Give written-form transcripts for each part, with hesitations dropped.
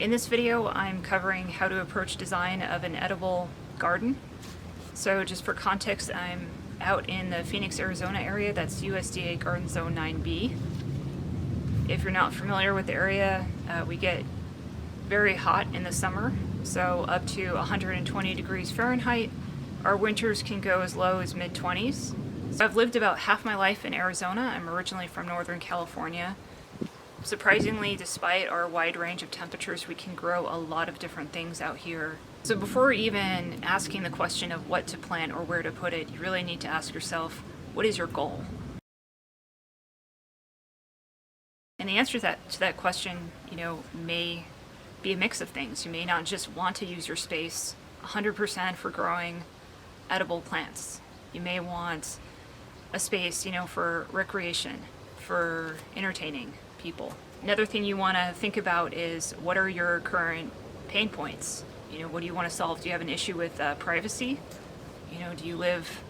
In this video, I'm covering how to approach design of an edible garden. So just for context, I'm out in the Phoenix, Arizona area. That's USDA Garden Zone 9B. If you're not familiar with the area, we get very hot in the summer, so up to 120 degrees Fahrenheit. Our winters can go as low as mid-20s. So I've lived about half my life in Arizona. I'm originally from Northern California. Surprisingly, despite our wide range of temperatures, we can grow a lot of different things out here. So before even asking the question of what to plant or where to put it, you really need to ask yourself, what is your goal? And the answer to that question, may be a mix of things. You may not just want to use your space 100% for growing edible plants. You may want a space, for recreation, for entertaining people. Another thing you want to think about is, what are your current pain points? What do you want to solve? Do you have an issue with privacy? Do you live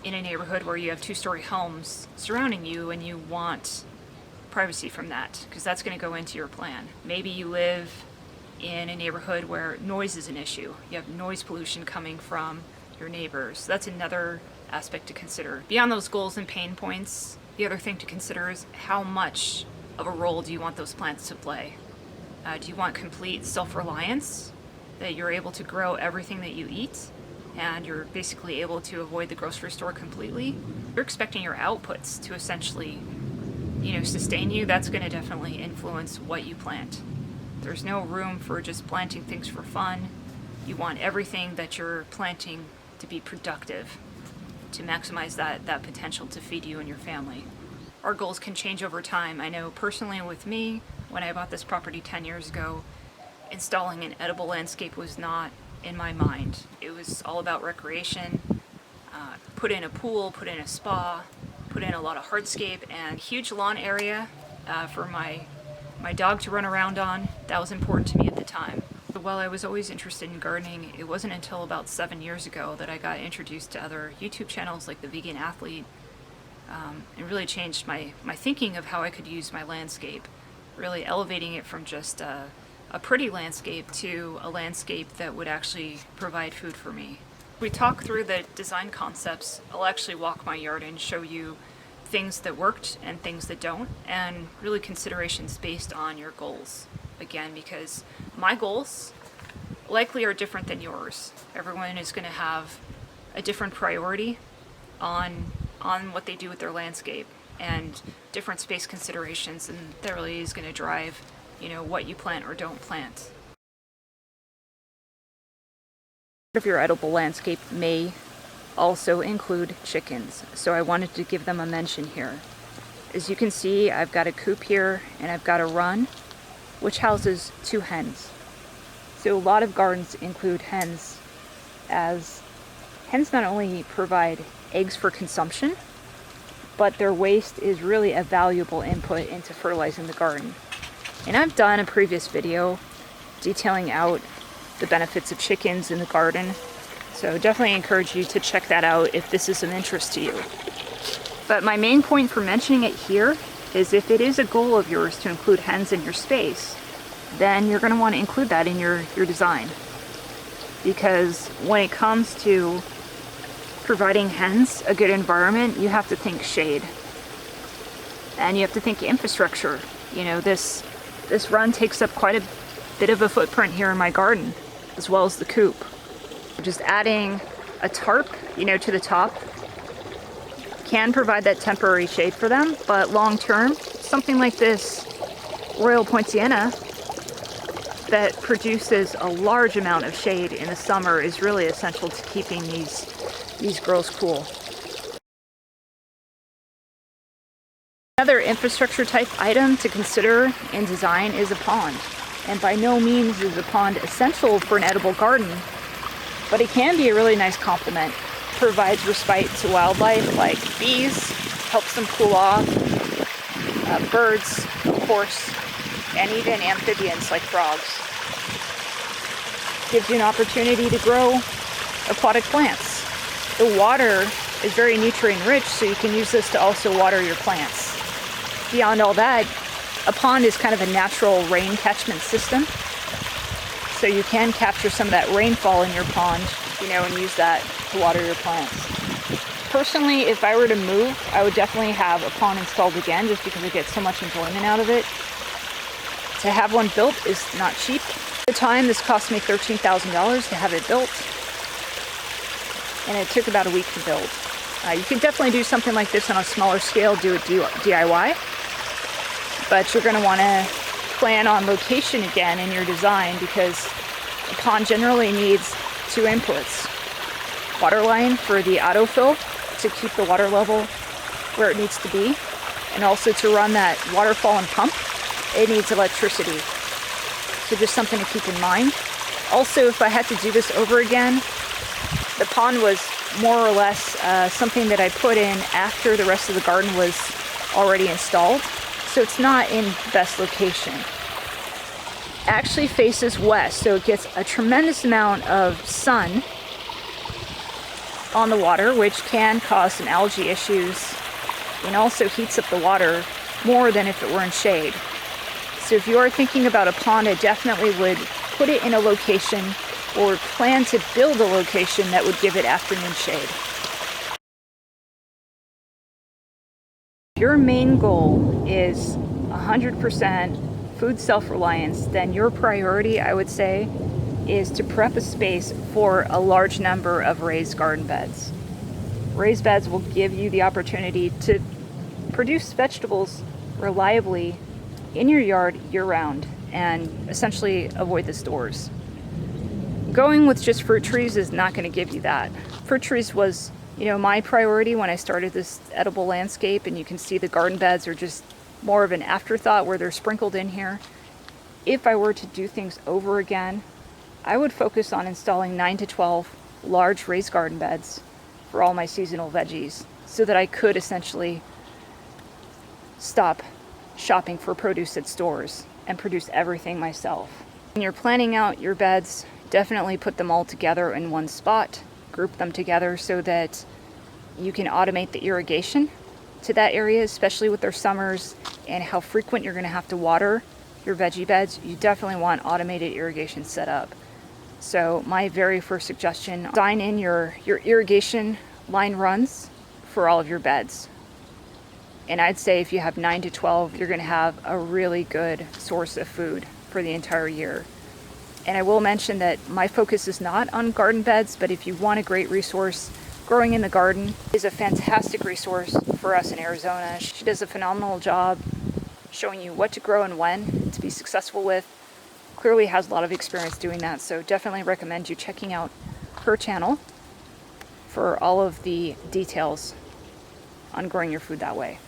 in a neighborhood where you have two-story homes surrounding you and you want privacy from that? Because that's going to go into your plan. Maybe you live in a neighborhood where noise is an issue. You have noise pollution coming from your neighbors. So that's another aspect to consider. Beyond those goals and pain points, the other thing to consider is, how much of a role do you want those plants to play? Do you want complete self-reliance, that you're able to grow everything that you eat and you're basically able to avoid the grocery store completely? You're expecting your outputs to essentially, sustain you. That's going to definitely influence what you plant. There's no room for just planting things for fun. You want everything that you're planting to be productive, to maximize that potential to feed you and your family. Our goals can change over time. I know personally with me, when I bought this property 10 years ago, installing an edible landscape was not in my mind. It was all about recreation. Put in a pool, put in a spa, put in a lot of hardscape, and huge lawn area for my dog to run around on. That was important to me at the time. But while I was always interested in gardening, it wasn't until about 7 years ago that I got introduced to other YouTube channels like The Vegan Athlete. It really changed my thinking of how I could use my landscape, really elevating it from just a pretty landscape to a landscape that would actually provide food for me. We talk through the design concepts. I'll actually walk my yard and show you things that worked and things that don't, and really considerations based on your goals. Again, because my goals likely are different than yours. Everyone is going to have a different priority on what they do with their landscape and different space considerations, and that really is going to drive, what you plant or don't plant. Part of your edible landscape may also include chickens, so I wanted to give them a mention here. As you can see, I've got a coop here and I've got a run which houses 2 hens. So a lot of gardens include hens, as hens not only provide eggs for consumption, but their waste is really a valuable input into fertilizing the garden. And I've done a previous video detailing out the benefits of chickens in the garden, so definitely encourage you to check that out if this is of interest to you. But my main point for mentioning it here is, if it is a goal of yours to include hens in your space, then you're going to want to include that in your design. Because when it comes to providing hens a good environment, you have to think shade. And you have to think infrastructure. This run takes up quite a bit of a footprint here in my garden, as well as the coop. Just adding a tarp, to the top can provide that temporary shade for them, but long term, something like this Royal Poinciana that produces a large amount of shade in the summer is really essential to keeping these grows cool. Another infrastructure type item to consider in design is a pond. And by no means is a pond essential for an edible garden, but it can be a really nice complement. It provides respite to wildlife like bees, helps them cool off, birds, of course, and even amphibians like frogs. Gives you an opportunity to grow aquatic plants. The water is very nutrient rich, so you can use this to also water your plants. Beyond all that, a pond is kind of a natural rain catchment system. So you can capture some of that rainfall in your pond, you know, and use that to water your plants. Personally, if I were to move, I would definitely have a pond installed again just because I get so much enjoyment out of it. To have one built is not cheap. At the time, this cost me $13,000 to have it built, and it took about a week to build. You can definitely do something like this on a smaller scale, do it DIY, but you're going to want to plan on location again in your design because a pond generally needs two inputs. Water line for the autofill to keep the water level where it needs to be, and also to run that waterfall and pump, it needs electricity. So just something to keep in mind. Also, if I had to do this over again, the pond was more or less something that I put in after the rest of the garden was already installed. So it's not in the best location. It actually faces west, so it gets a tremendous amount of sun on the water, which can cause some algae issues, and also heats up the water more than if it were in shade. So if you are thinking about a pond, I definitely would put it in a location or plan to build a location that would give it afternoon shade. If your main goal is 100% food self-reliance, then your priority, I would say, is to prep a space for a large number of raised garden beds. Raised beds will give you the opportunity to produce vegetables reliably in your yard year-round and essentially avoid the stores. Going with just fruit trees is not going to give you that. Fruit trees was, you know, my priority when I started this edible landscape, and you can see the garden beds are just more of an afterthought where they're sprinkled in here. If I were to do things over again, I would focus on installing 9 to 12 large raised garden beds for all my seasonal veggies so that I could essentially stop shopping for produce at stores and produce everything myself. When you're planning out your beds, definitely put them all together in one spot, group them together so that you can automate the irrigation to that area, especially with their summers and how frequent you're going to have to water your veggie beds. You definitely want automated irrigation set up. So my very first suggestion, design in your irrigation line runs for all of your beds. And I'd say if you have 9 to 12, you're going to have a really good source of food for the entire year. And I will mention that my focus is not on garden beds, but if you want a great resource, Growing in the Garden is a fantastic resource for us in Arizona. She does a phenomenal job showing you what to grow and when to be successful with. Clearly has a lot of experience doing that, so definitely recommend you checking out her channel for all of the details on growing your food that way.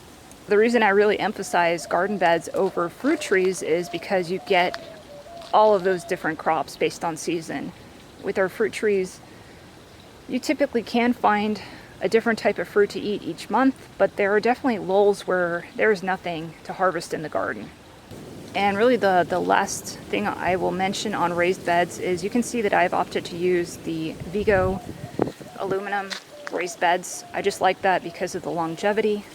The reason I really emphasize garden beds over fruit trees is because you get all of those different crops based on season. With our fruit trees, you typically can find a different type of fruit to eat each month, but there are definitely lulls where there's nothing to harvest in the garden. And really the last thing I will mention on raised beds is you can see that I've opted to use the Vigo aluminum raised beds. I just like that because of the longevity.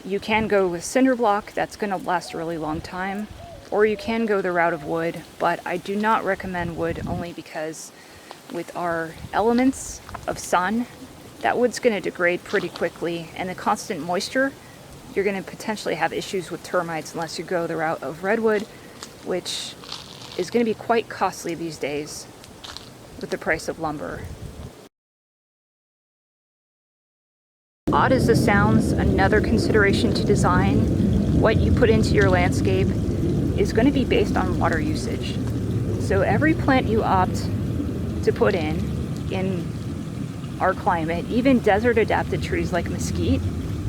You can go with cinder block, that's going to last a really long time, or you can go the route of wood, but I do not recommend wood only because with our elements of sun, that wood's going to degrade pretty quickly, and the constant moisture, you're going to potentially have issues with termites unless you go the route of redwood, which is going to be quite costly these days with the price of lumber. Odd as this sounds, another consideration to design what you put into your landscape is going to be based on water usage. So every plant you opt to put in our climate, even desert adapted trees like mesquite,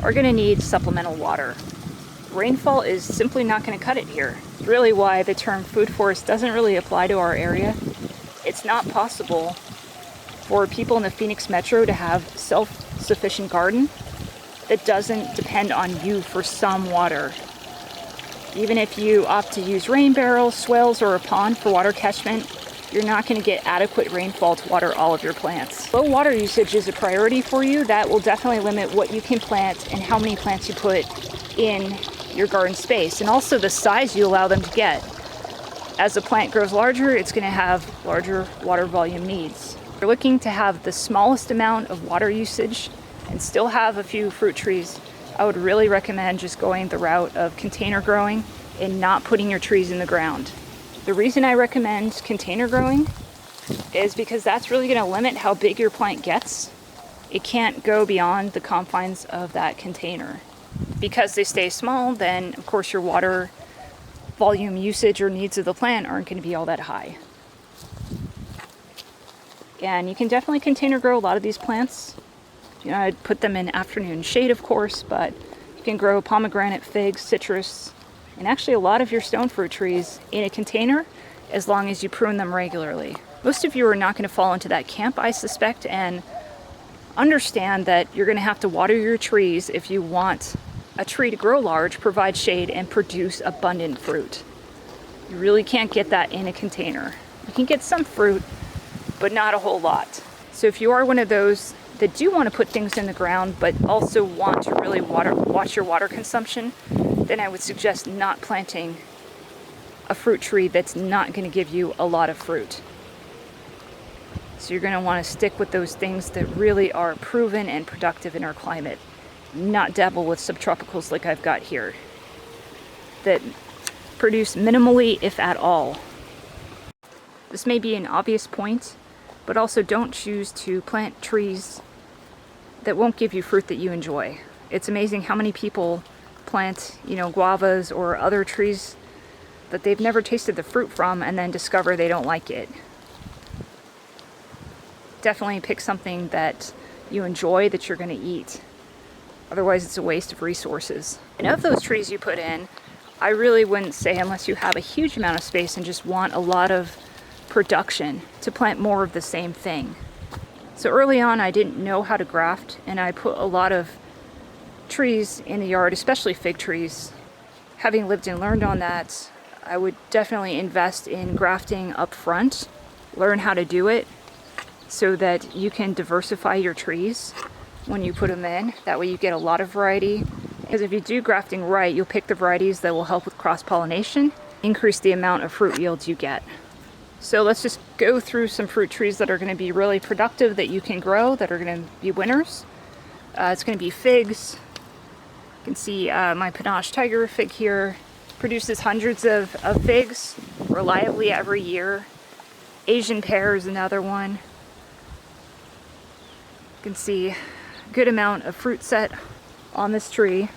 are going to need supplemental water. Rainfall is simply not going to cut it here. It's really why the term food forest doesn't really apply to our area. It's not possible for people in the Phoenix metro to have self-sufficient garden that doesn't depend on you for some water. Even if you opt to use rain barrels, swales, or a pond for water catchment, you're not going to get adequate rainfall to water all of your plants. Low water usage is a priority for you. That will definitely limit what you can plant and how many plants you put in your garden space, and also the size you allow them to get. As the plant grows larger, it's going to have larger water volume needs. If you're looking to have the smallest amount of water usage and still have a few fruit trees, I would really recommend just going the route of container growing and not putting your trees in the ground. The reason I recommend container growing is because that's really going to limit how big your plant gets. It can't go beyond the confines of that container. Because they stay small, then of course your water volume usage or needs of the plant aren't going to be all that high. And you can definitely container grow a lot of these plants. You know, I'd put them in afternoon shade, of course, but you can grow pomegranate, figs, citrus, and actually a lot of your stone fruit trees in a container as long as you prune them regularly. Most of you are not going to fall into that camp, I suspect, and understand that you're going to have to water your trees if you want a tree to grow large, provide shade, and produce abundant fruit. You really can't get that in a container. You can get some fruit, but not a whole lot. So if you are one of those that do want to put things in the ground, but also want to really watch your water consumption, then I would suggest not planting a fruit tree that's not going to give you a lot of fruit. So you're going to want to stick with those things that really are proven and productive in our climate. Not dabble with subtropicals like I've got here, that produce minimally, if at all. This may be an obvious point, but also don't choose to plant trees that won't give you fruit that you enjoy. It's amazing how many people plant, guavas or other trees that they've never tasted the fruit from and then discover they don't like it. Definitely pick something that you enjoy, that you're going to eat. Otherwise, it's a waste of resources. And of those trees you put in, I really wouldn't say, unless you have a huge amount of space and just want a lot of production, to plant more of the same thing. So early on, I didn't know how to graft, and I put a lot of trees in the yard, especially fig trees. Having lived and learned on that, I would definitely invest in grafting up front, learn how to do it, so that you can diversify your trees when you put them in. That way you get a lot of variety. Because if you do grafting right, you'll pick the varieties that will help with cross-pollination, increase the amount of fruit yields you get. So let's just go through some fruit trees that are going to be really productive that you can grow, that are going to be winners. It's going to be figs. You can see my Panache Tiger fig here produces hundreds of figs reliably every year. Asian pear is another one. You can see good amount of fruit set on this tree.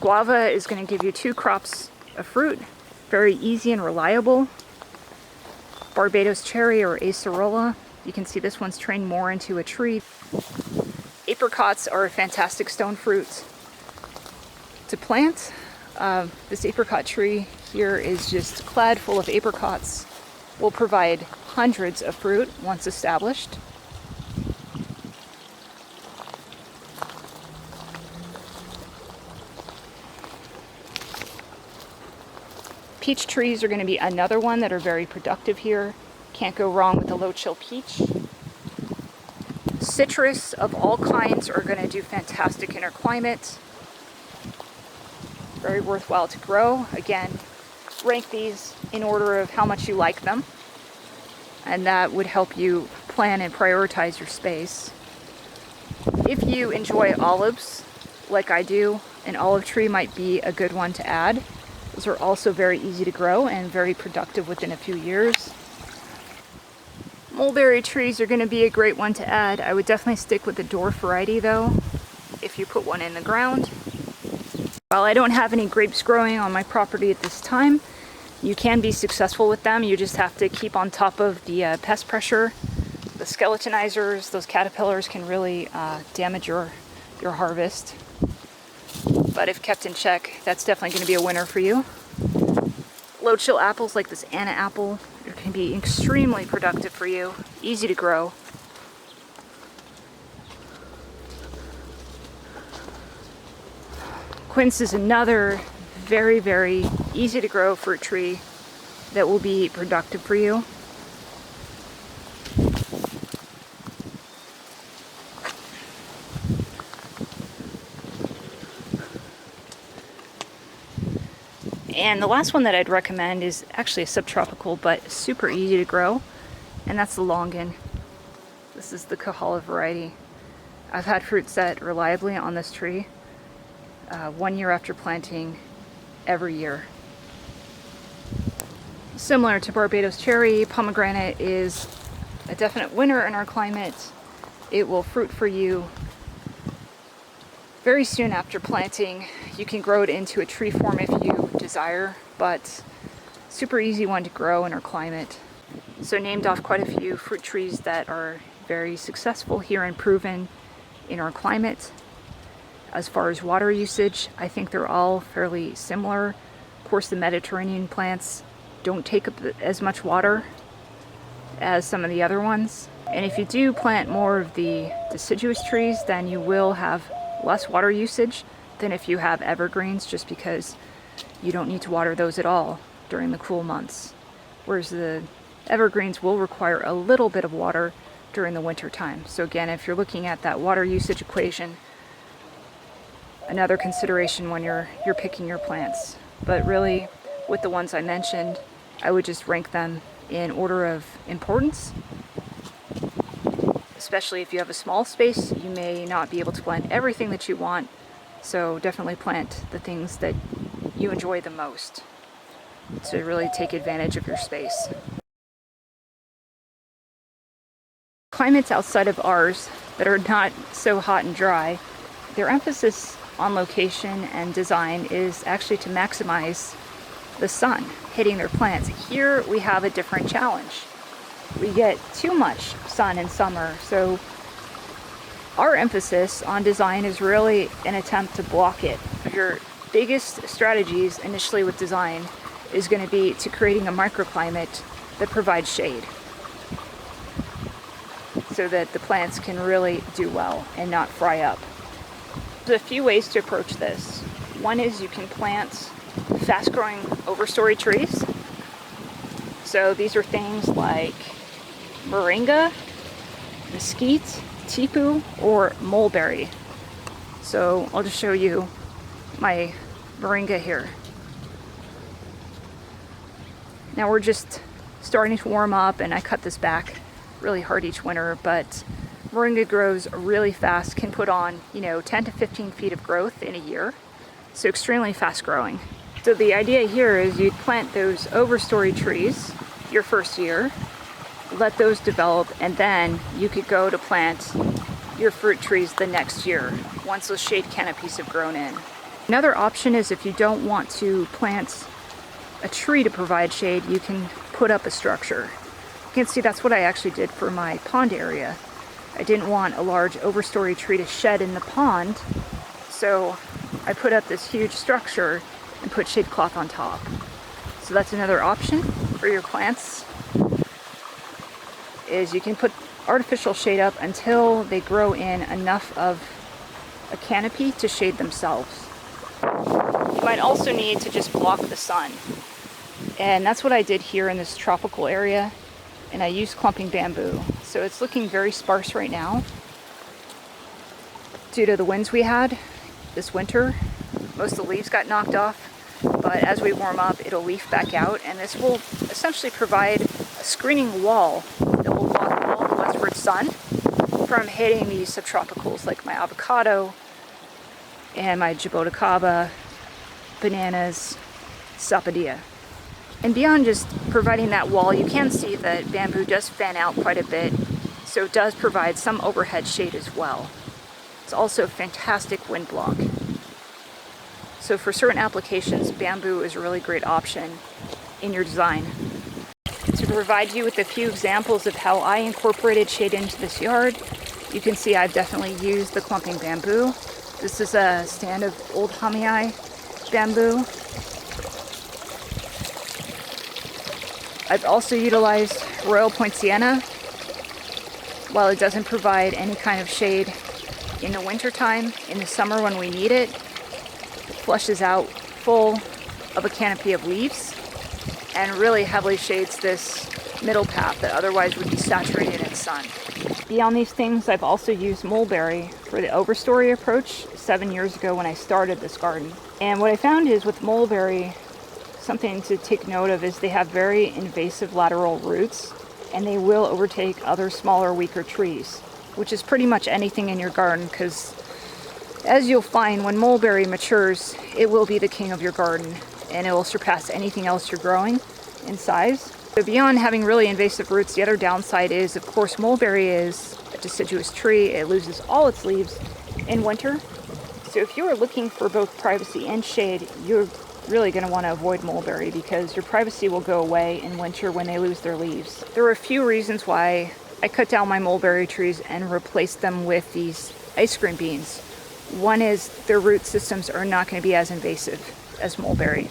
Guava is going to give you 2 crops of fruit, very easy and reliable. Barbados cherry or acerola, you can see this one's trained more into a tree. Apricots are a fantastic stone fruit to plant. This apricot tree here is just clad full of apricots. Will provide hundreds of fruit once established. Peach trees are going to be another one that are very productive here. Can't go wrong with the low chill peach. Citrus of all kinds are going to do fantastic in our climate. Very worthwhile to grow. Again, rank these in order of how much you like them, and that would help you plan and prioritize your space. If you enjoy olives like I do, an olive tree might be a good one to add. Those are also very easy to grow and very productive within a few years. Mulberry trees are going to be a great one to add. I would definitely stick with the dwarf variety though, if you put one in the ground. While I don't have any grapes growing on my property at this time, you can be successful with them. You just have to keep on top of the pest pressure. The skeletonizers, those caterpillars can really damage your harvest. But if kept in check, that's definitely going to be a winner for you. Low chill apples like this Anna apple are going to be extremely productive for you. Easy to grow. Quince is another very, very easy to grow fruit tree that will be productive for you. And the last one that I'd recommend is actually a subtropical, but super easy to grow, and that's the longan. This is the Kahala variety. I've had fruit set reliably on this tree 1 year after planting every year. Similar to Barbados cherry, pomegranate is a definite winner in our climate. It will fruit for you very soon after planting. You can grow it into a tree form if you desire, but super easy one to grow in our climate. So named off quite a few fruit trees that are very successful here and proven in our climate. As far as water usage, I think they're all fairly similar. Of course, the Mediterranean plants don't take up as much water as some of the other ones. And if you do plant more of the deciduous trees, then you will have less water usage than if you have evergreens, just because you don't need to water those at all during the cool months. Whereas the evergreens will require a little bit of water during the winter time. So again, if you're looking at that water usage equation, another consideration when you're picking your plants. But really, with the ones I mentioned, I would just rank them in order of importance. Especially if you have a small space, you may not be able to plant everything that you want. So definitely plant the things that you enjoy the most to really take advantage of your space. Climates outside of ours that are not so hot and dry, their emphasis on location and design is actually to maximize the sun hitting their plants. Here we have a different challenge. We get too much sun in summer, so our emphasis on design is really an attempt to block it. Your biggest strategies initially with design is going to be to creating a microclimate that provides shade so that the plants can really do well and not fry up. There's a few ways to approach this. One is you can plant fast-growing overstory trees. So these are things like moringa, mesquite, tipu, or mulberry. So I'll just show you my moringa here. Now we're just starting to warm up, and I cut this back really hard each winter, but moringa grows really fast, can put on 10 to 15 feet of growth in a year, so extremely fast growing. So the idea here is you'd plant those overstory trees your first year, let those develop, and then you could go to plant your fruit trees the next year once those shade canopies have grown in. Another option is if you don't want to plant a tree to provide shade, you can put up a structure. You can see that's what I actually did for my pond area. I didn't want a large overstory tree to shed in the pond, so I put up this huge structure and put shade cloth on top. So that's another option for your plants, is you can put artificial shade up until they grow in enough of a canopy to shade themselves. You might also need to just block the sun. And that's what I did here in this tropical area. And I used clumping bamboo. So it's looking very sparse right now due to the winds we had this winter. Most of the leaves got knocked off, but as we warm up, it'll leaf back out, and this will essentially provide a screening wall that will block all the westward sun from hitting these subtropicals like my avocado and my jaboticaba, bananas, sapodia. And beyond just providing that wall, you can see that bamboo does fan out quite a bit, so it does provide some overhead shade as well. It's also a fantastic wind block. So for certain applications, bamboo is a really great option in your design. To provide you with a few examples of how I incorporated shade into this yard, you can see I've definitely used the clumping bamboo. This is a stand of old hamii bamboo. I've also utilized Royal Poinciana. While it doesn't provide any kind of shade in the wintertime, in the summer when we need it, it flushes out full of a canopy of leaves and really heavily shades this middle path that otherwise would be saturated in sun. Beyond these things, I've also used mulberry for the overstory approach 7 years ago when I started this garden. And what I found is with mulberry, something to take note of is they have very invasive lateral roots, and they will overtake other smaller, weaker trees, which is pretty much anything in your garden, because as you'll find, when mulberry matures, it will be the king of your garden, and it will surpass anything else you're growing in size. So beyond having really invasive roots, the other downside is, of course, mulberry is a deciduous tree. It loses all its leaves in winter. So if you are looking for both privacy and shade, you're really going to want to avoid mulberry, because your privacy will go away in winter when they lose their leaves. There are a few reasons why I cut down my mulberry trees and replaced them with these ice cream beans. One is their root systems are not going to be as invasive as mulberry.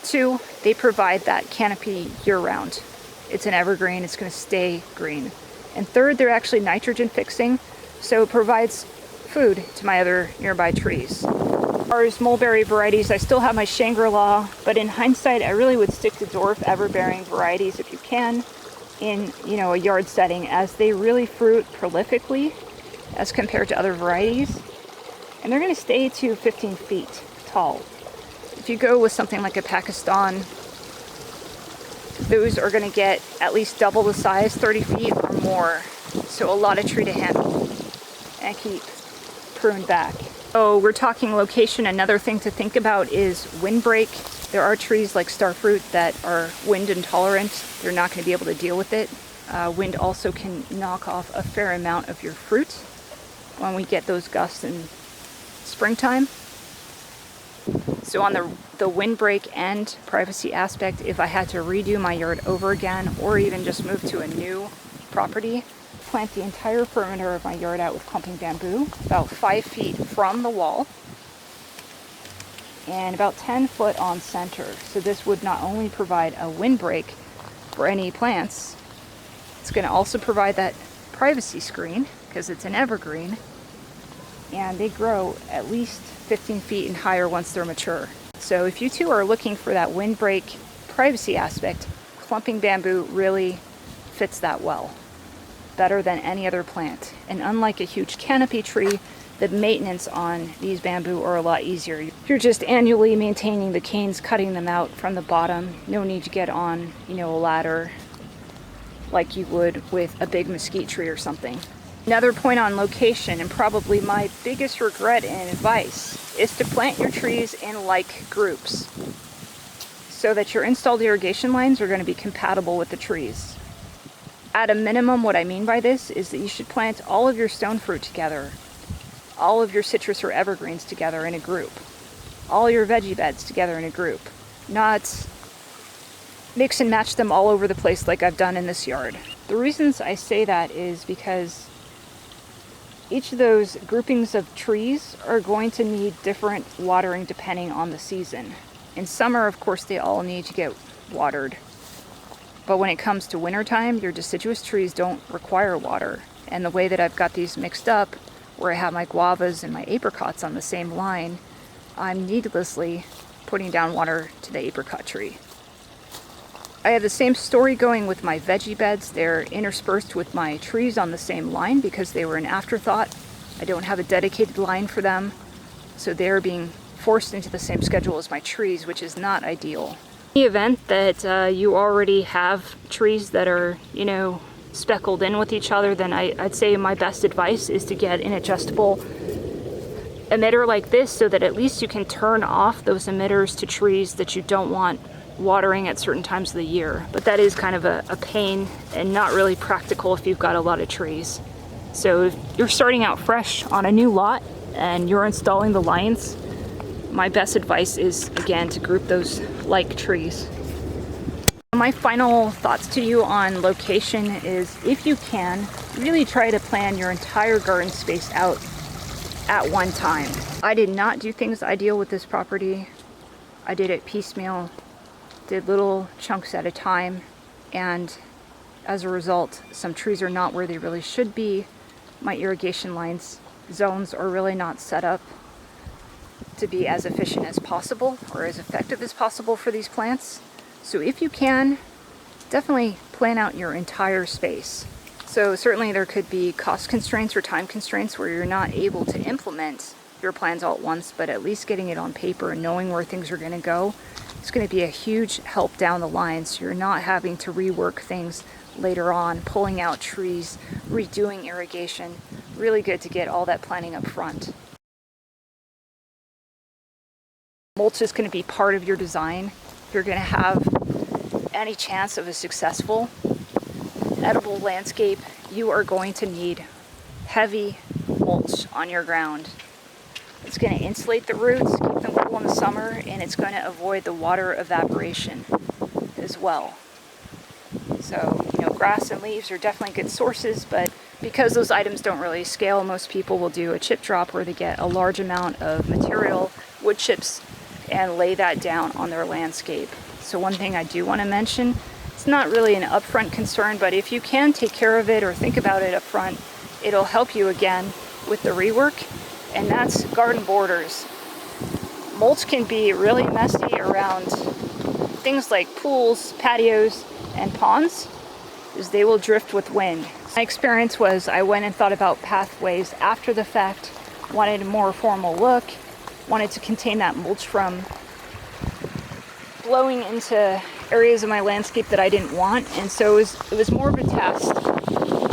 2, they provide that canopy year-round. It's an evergreen, it's going to stay green. And 3rd, they're actually nitrogen fixing, so it provides food to my other nearby trees. As far as mulberry varieties, I still have my Shangri-La, but in hindsight, I really would stick to dwarf everbearing varieties if you can in, a yard setting, as they really fruit prolifically as compared to other varieties. And they're going to stay to 15 feet tall. If you go with something like a Pakistan, those are going to get at least double the size, 30 feet or more. So a lot of tree to handle and keep pruned back. So we're talking location. Another thing to think about is windbreak. There are trees like starfruit that are wind intolerant. They're not going to be able to deal with it. Wind also can knock off a fair amount of your fruit when we get those gusts in springtime. So on the windbreak and privacy aspect, if I had to redo my yard over again, or even just move to a new property, plant the entire perimeter of my yard out with clumping bamboo, about 5 feet from the wall, and about 10 foot on center. So this would not only provide a windbreak for any plants, it's going to also provide that privacy screen, because it's an evergreen, and they grow at least 15 feet and higher once they're mature. So if you two are looking for that windbreak privacy aspect, clumping bamboo really fits that well, better than any other plant. And unlike a huge canopy tree, the maintenance on these bamboo are a lot easier. You're just annually maintaining the canes, cutting them out from the bottom. No need to get on, a ladder like you would with a big mesquite tree or something. Another point on location, and probably my biggest regret and advice, is to plant your trees in like groups so that your installed irrigation lines are going to be compatible with the trees. At a minimum, what I mean by this is that you should plant all of your stone fruit together, all of your citrus or evergreens together in a group, all your veggie beds together in a group, not mix and match them all over the place like I've done in this yard. The reasons I say that is because each of those groupings of trees are going to need different watering depending on the season. In summer, of course, they all need to get watered. But when it comes to wintertime, your deciduous trees don't require water. And the way that I've got these mixed up, where I have my guavas and my apricots on the same line, I'm needlessly putting down water to the apricot tree. I have the same story going with my veggie beds. They're interspersed with my trees on the same line because they were an afterthought. I don't have a dedicated line for them, so they're being forced into the same schedule as my trees, which is not ideal. In the event that you already have trees that are, speckled in with each other, then I'd say my best advice is to get an adjustable emitter like this, so that at least you can turn off those emitters to trees that you don't want watering at certain times of the year. But that is kind of a pain and not really practical if you've got a lot of trees. So if you're starting out fresh on a new lot and you're installing the lines, my best advice is, again, to group those like trees. My final thoughts to you on location is, if you can, really try to plan your entire garden space out at one time. I did not do things ideal with this property. I did it piecemeal, did little chunks at a time, and as a result, some trees are not where they really should be. My irrigation lines zones are really not set up to be as efficient as possible or as effective as possible for these plants. So if you can, definitely plan out your entire space. So certainly there could be cost constraints or time constraints where you're not able to implement your plans all at once, but at least getting it on paper and knowing where things are going to go It's going to be a huge help down the line, so you're not having to rework things later on, pulling out trees, redoing irrigation. Really good to get all that planning up front. Mulch is going to be part of your design. If you're going to have any chance of a successful edible landscape, you are going to need heavy mulch on your ground. It's going to insulate the roots, keep them cool in the summer, and it's going to avoid the water evaporation as well. So, grass and leaves are definitely good sources, but because those items don't really scale, most people will do a chip drop where they get a large amount of material, wood chips, and lay that down on their landscape. So one thing I do want to mention, it's not really an upfront concern, but if you can take care of it or think about it up front, it'll help you again with the rework, and that's garden borders. Mulch can be really messy around things like pools, patios, and ponds, as they will drift with wind. My experience was I went and thought about pathways after the fact, wanted a more formal look, wanted to contain that mulch from blowing into areas of my landscape that I didn't want, and so it was more of a test,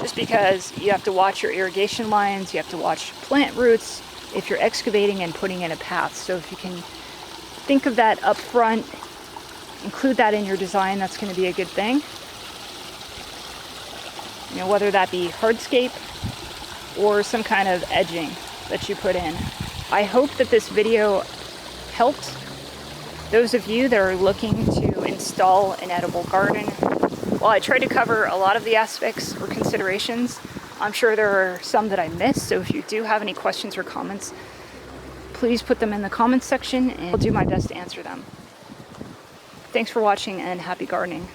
just because you have to watch your irrigation lines, you have to watch plant roots if you're excavating and putting in a path. So if you can think of that up front, include that in your design, that's going to be a good thing. Whether that be hardscape or some kind of edging that you put in. I hope that this video helped those of you that are looking to install an edible garden. While I tried to cover a lot of the aspects or considerations, I'm sure there are some that I missed, so if you do have any questions or comments, please put them in the comments section and I'll do my best to answer them. Thanks for watching and happy gardening.